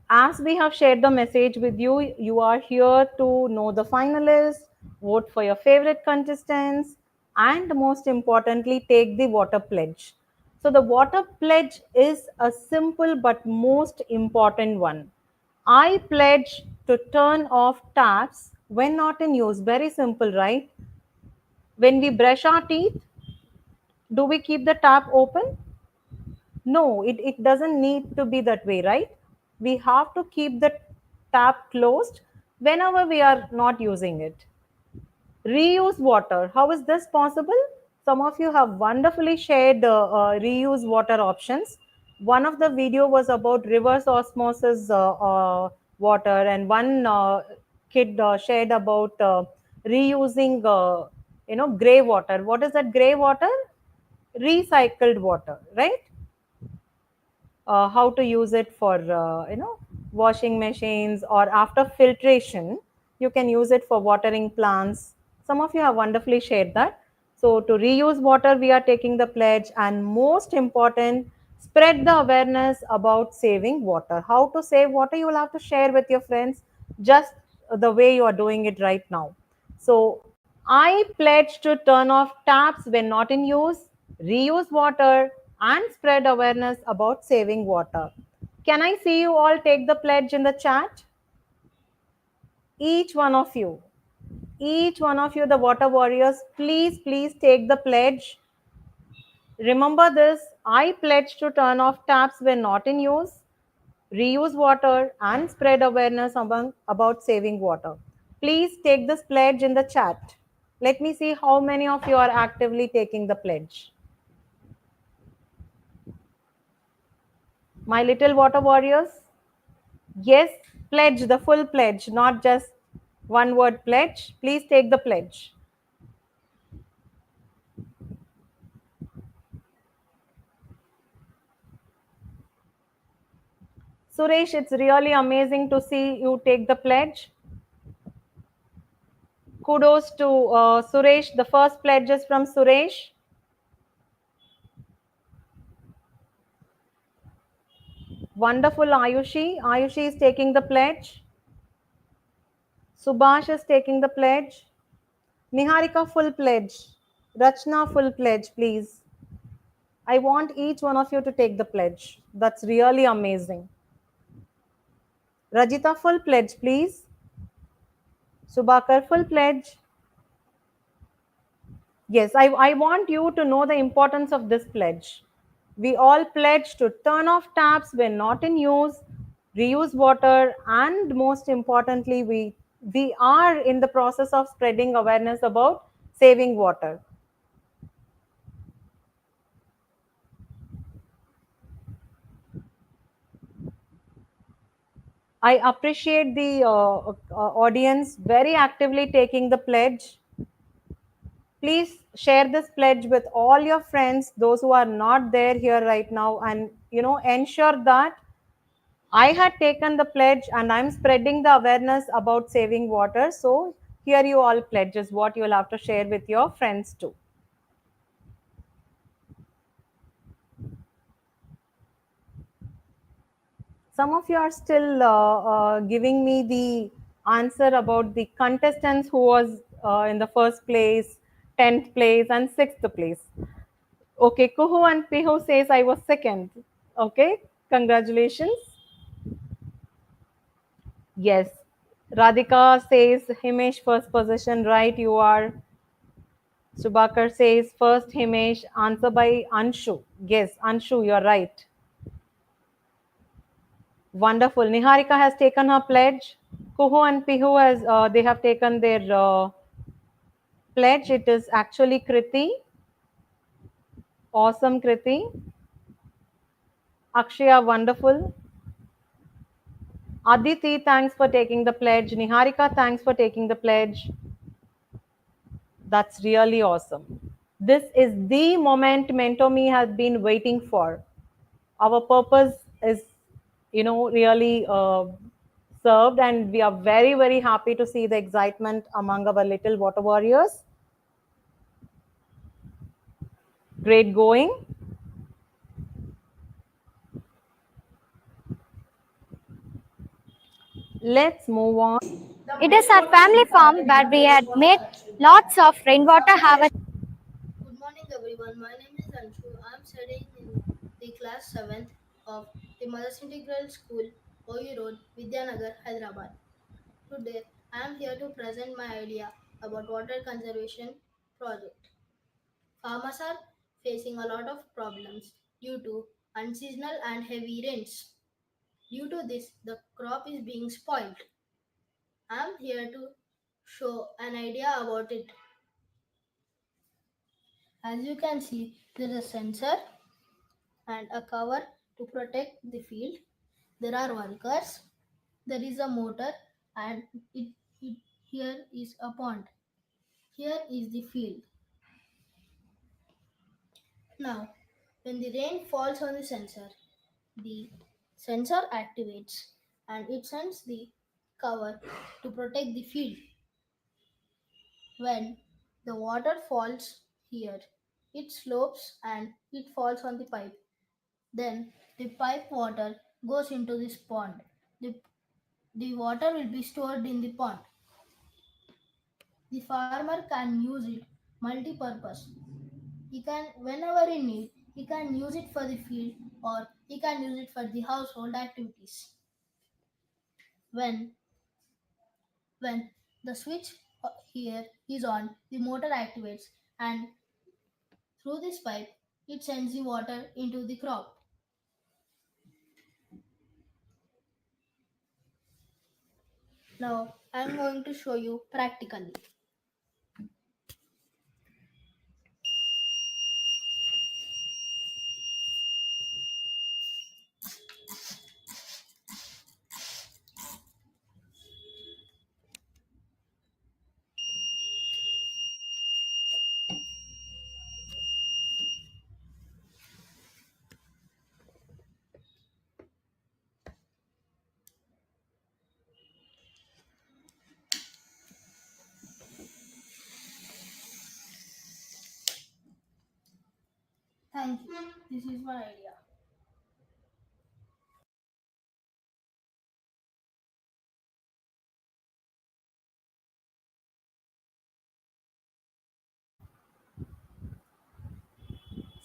As we have shared the message with you, you are here to know the finalists, vote for your favorite contestants, and most importantly, take the water pledge. So, the water pledge is a simple but most important one. I pledge to turn off taps when not in use. Very simple, right? When we brush our teeth, do we keep the tap open? No, it doesn't need to be that way, right? We have to keep the tap closed whenever we are not using it. Reuse water. How is this possible? Some of you have wonderfully shared reuse water options. One of the video was about reverse osmosis water, and one kid shared about reusing, gray water. What is that gray water? Recycled water, right? How to use it for washing machines, or after filtration you can use it for watering plants. Some of you have wonderfully shared that. So to reuse water we are taking the pledge, and most important, spread the awareness about saving water. How to save water, you will have to share with your friends, just the way you are doing it right now. So I pledge to turn off taps when not in use, reuse water, and spread awareness about saving water. Can I see you all take the pledge in the chat? Each one of you, the water warriors, please take the pledge. Remember this, I pledge to turn off taps when not in use, reuse water, and spread awareness about saving water. Please take this pledge in the chat. Let me see how many of you are actively taking the pledge. My little water warriors, yes, pledge, the full pledge, not just one word pledge. Please take the pledge. Suresh, it's really amazing to see you take the pledge. Kudos to Suresh. The first pledge is from Suresh. Wonderful, Ayushi. Ayushi is taking the pledge. Subhash is taking the pledge. Niharika, full pledge. Rachna, full pledge, please. I want each one of you to take the pledge. That's really amazing. Rajita, full pledge, please. Subhakar, full pledge. Yes, I want you to know the importance of this pledge. We all pledge to turn off taps when not in use, reuse water, and most importantly, we are in the process of spreading awareness about saving water. I appreciate the audience very actively taking the pledge. Please share this pledge with all your friends, those who are not there here right now, and ensure that I had taken the pledge and I'm spreading the awareness about saving water. So here you all pledges what you will have to share with your friends too. Some of you are still giving me the answer about the contestants who was in the first place, 10th place, and 6th place. Okay, Kuhu and Pihu says I was second. Okay, congratulations. Yes, Radhika says Himesh first position, right? You are. Subakar says first Himesh, answer by Anshu. Yes, Anshu, you're right. Wonderful. Niharika has taken her pledge. Kuhu and Pihu has they have taken their pledge. It is actually Kriti. Awesome, Kriti. Akshaya, wonderful. Aditi, thanks for taking the pledge. Niharika, thanks for taking the pledge. That's really awesome. This is the moment MentorMe has been waiting for. Our purpose is, really served, and we are very, very happy to see the excitement among our little water warriors. Great going. Let's move on. It is our family farm where we had made lots of rainwater harvest. Good morning, everyone. My name is Anshu. I am studying in the class 7th of the Mothers Integral School, OU Road, Vidyanagar, Hyderabad. Today, I am here to present my idea about water conservation project. Farmers are facing a lot of problems due to unseasonal and heavy rains. Due to this, the crop is being spoiled. I am here to show an idea about it. As you can see, there is a sensor and a cover to protect the field. There are workers, there is a motor, and here is a pond. Here is the field. Now, when the rain falls on the sensor activates and it sends the cover to protect the field. When the water falls here, it slopes and it falls on the pipe. Then the pipe water goes into this pond. The water will be stored in the pond. The farmer can use it multi-purpose. He can, whenever he need, he can use it for the field or he can use it for the household activities. When when the switch here is on, the motor activates and through this pipe it sends the water into the crop. Now I am going to show you practically. Thank you. This is my idea.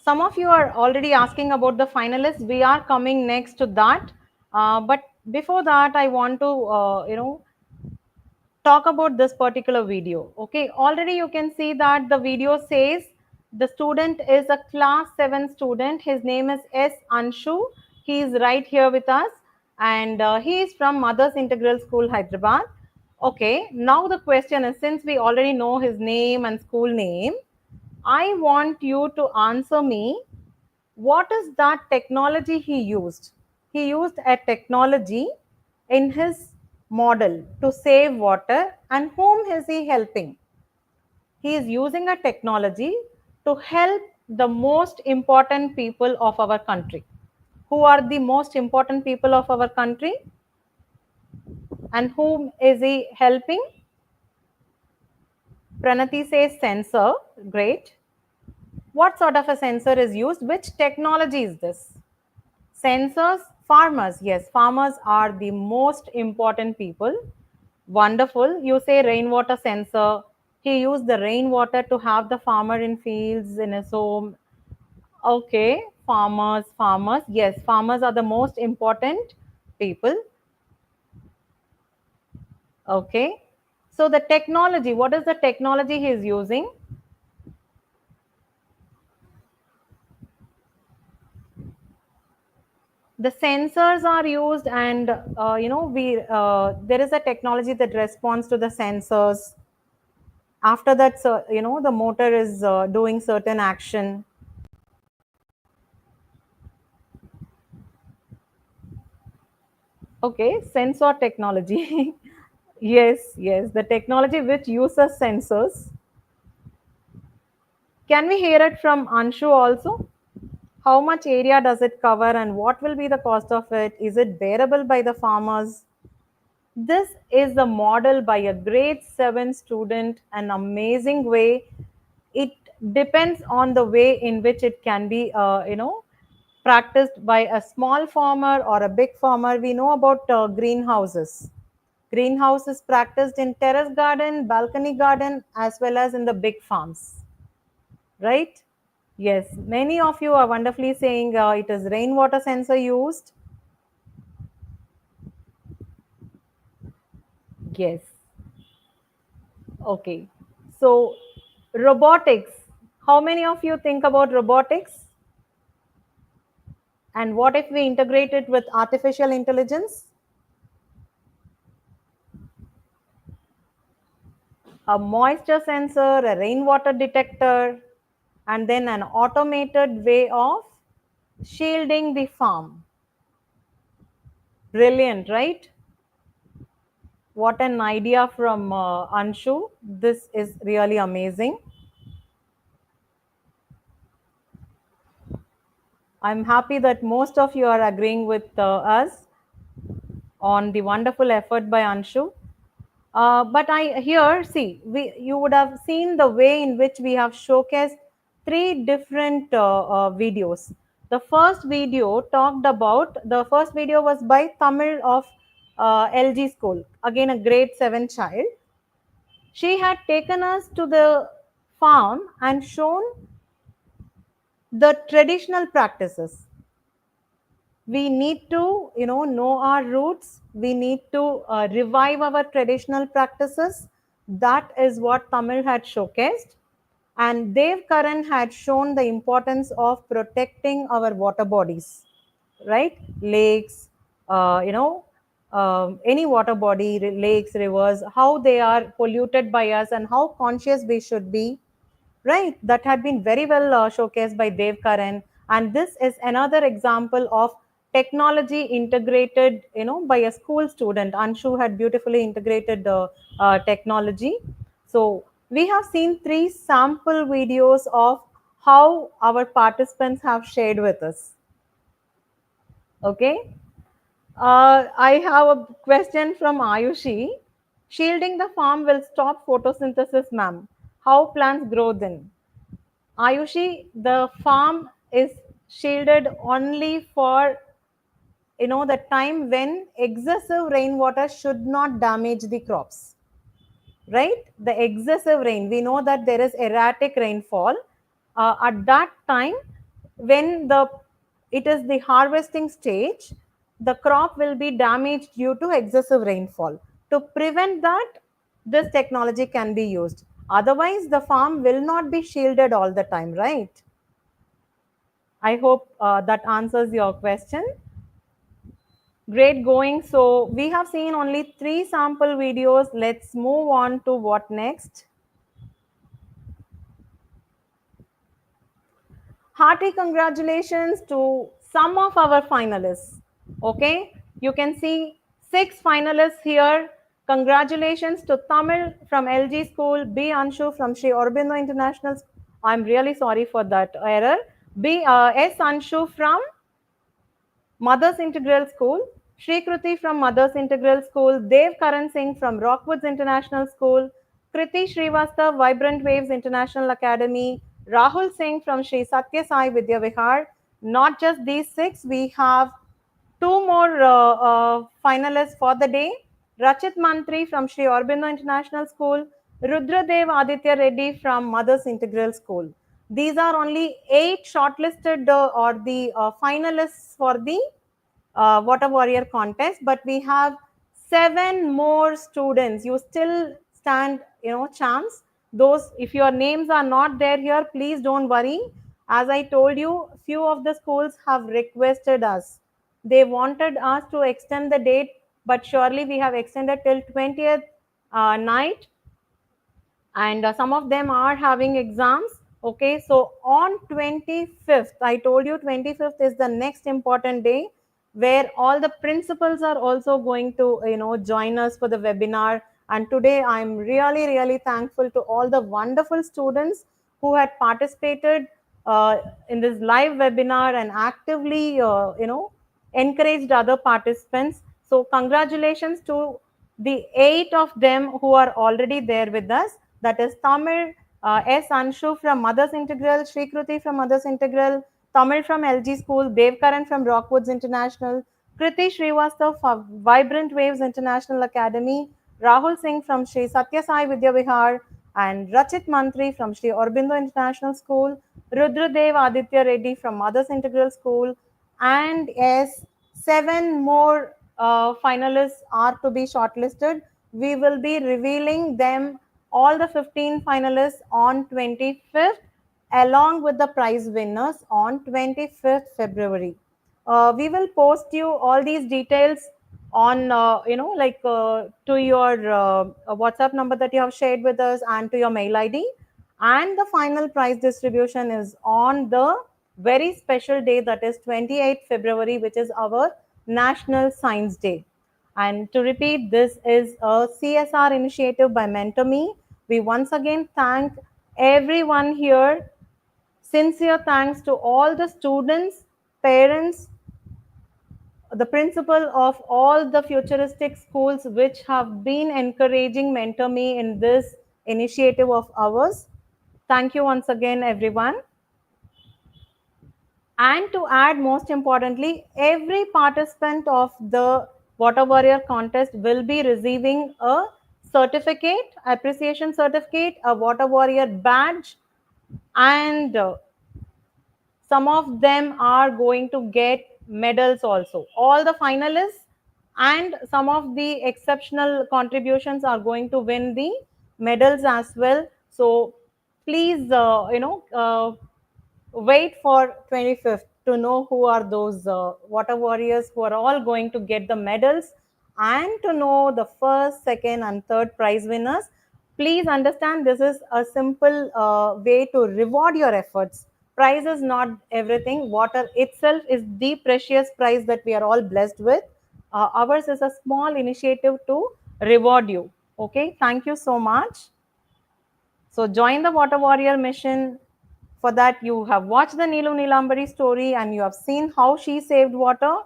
Some of you are already asking about the finalists. We are coming next to that. But before that, I want to, talk about this particular video. Okay, already you can see that the video says the student is a class 7 student. His name is S. Anshu. He is right here with us, and he is from Mothers Integral School, Hyderabad. Okay, now the question is, since we already know his name and school name, I want you to answer me, what is that technology he used? He used a technology in his model to save water, and whom is he helping? He is using a technology to help the most important people of our country. Who are the most important people of our country? And whom is he helping? Pranati says sensor. Great. What sort of a sensor is used? Which technology is this? Sensors, farmers. Yes, farmers are the most important people. Wonderful. You say rainwater sensor. He used the rainwater to have the farmer in fields in his home. Okay, farmers. Yes, farmers are the most important people. Okay. So the technology, what is the technology he is using? The sensors are used, and there is a technology that responds to the sensors. After that, the motor is doing certain action. Okay, sensor technology. Yes, the technology which uses sensors. Can we hear it from Anshu also? How much area does it cover, and what will be the cost of it? Is it bearable by the farmers? This is a model by a grade 7 student, an amazing way. It depends on the way in which it can be, practiced by a small farmer or a big farmer. We know about greenhouses. Greenhouse is practiced in terrace garden, balcony garden, as well as in the big farms, right? Yes, many of you are wonderfully saying it is rainwater sensor used. Yes. Okay. So, robotics. How many of you think about robotics? And what if we integrate it with artificial intelligence? A moisture sensor, a rainwater detector, and then an automated way of shielding the farm. Brilliant, right? What an idea from Anshu. This is really amazing. I'm happy that most of you are agreeing with us on the wonderful effort by Anshu. But I here see you would have seen the way in which we have showcased three different videos. The first video was by Tamil of LG School, again a grade 7 child. She had taken us to the farm and shown the traditional practices. We need to know our roots. We need to revive our traditional practices. That is what Tamil had showcased, and Dev Karan had shown the importance of protecting our water bodies, right? Lakes, any water body, lakes, rivers, how they are polluted by us and how conscious we should be. Right, that had been very well showcased by Dev Karan, and this is another example of technology integrated, by a school student. Anshu had beautifully integrated technology. So we have seen three sample videos of how our participants have shared with us. Okay, I have a question from Ayushi. Shielding the farm will stop photosynthesis, ma'am. How plants grow then? Ayushi, the farm is shielded only for the time when excessive rainwater should not damage the crops. Right? The excessive rain, we know that there is erratic rainfall. At that time, when it is the harvesting stage, the crop will be damaged due to excessive rainfall. To prevent that, this technology can be used. Otherwise, the farm will not be shielded all the time, right? I hope that answers your question. Great going. So we have seen only three sample videos. Let's move on to what next. Hearty congratulations to some of our finalists. Okay, you can see 6 finalists here. Congratulations to Tamil from LG School, B. Anshu from Sri Aurobindo International. I'm really sorry for that error. S. Anshu from Mothers Integral School, Shri Kruti from Mothers Integral School, Dev Karan Singh from Rockwoods International School, Kriti Srivastav, Vibrant Waves International Academy, Rahul Singh from Sri Satya Sai Vidya Vihar. Not just these 6, we have 2 more finalists for the day. Rachit Mantri from Sri Aurobindo International School, Rudradev Aditya Reddy from Mothers Integral School. These are only 8 shortlisted or the finalists for the Water Warrior contest, but we have 7 more students. You still stand, chance. Those, if your names are not there here, please don't worry. As I told you, few of the schools have requested us. They wanted us to extend the date, but surely we have extended till 20th night, and some of them are having exams. Okay, so on 25th, I told you 25th is the next important day where all the principals are also going to join us for the webinar. And today I'm really thankful to all the wonderful students who had participated in this live webinar and actively encouraged other participants. So congratulations to the 8 of them who are already there with us. That is Tamil, S. Anshu from Mothers Integral, Shri Kruti from Mothers Integral, Tamil from LG School, Dev Karan from Rockwoods International, Kriti Srivastav from Vibrant Waves International Academy, Rahul Singh from Sri Satya Sai Vidya Vihar, and Rachit Mantri from Sri Aurobindo International School, Rudradev Aditya Reddy from Mothers Integral School, and yes, 7 more finalists are to be shortlisted. We will be revealing them, all the 15 finalists, on 25th, along with the prize winners on 25th February. We will post you all these details on, to your WhatsApp number that you have shared with us and to your mail ID. And the final prize distribution is on the very special day, that is 28th February, which is our National Science Day. And to repeat, this is a CSR initiative by MentorMe. We once again thank everyone here. Sincere thanks to all the students, parents, the principal of all the futuristic schools which have been encouraging MentorMe in this initiative of ours. Thank you once again, everyone. And to add, most importantly, every participant of the Water Warrior contest will be receiving a certificate, appreciation certificate, a Water Warrior badge, and some of them are going to get medals also. All the finalists and some of the exceptional contributions are going to win the medals as well. So please, wait for 25th to know who are those water warriors who are all going to get the medals, and to know the first, second, and third prize winners. Please understand, this is a simple way to reward your efforts. Prize is not everything. Water itself is the precious prize that we are all blessed with. Ours is a small initiative to reward you. Okay, thank you so much. So join the Water Warrior mission. For that, you have watched the Neelu Neelambari story and you have seen how she saved water.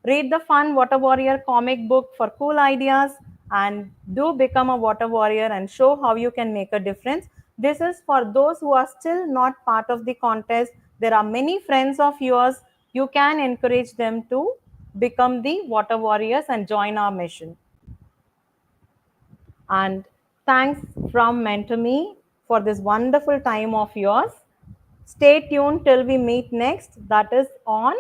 Read the fun Water Warrior comic book for cool ideas, and do become a Water Warrior and show how you can make a difference. This is for those who are still not part of the contest. There are many friends of yours. You can encourage them to become the Water Warriors and join our mission. And thanks from MentorMe for this wonderful time of yours. Stay tuned till we meet next, that is on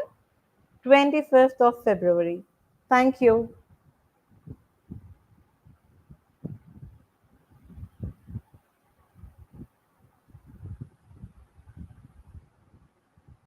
25th of February. Thank you.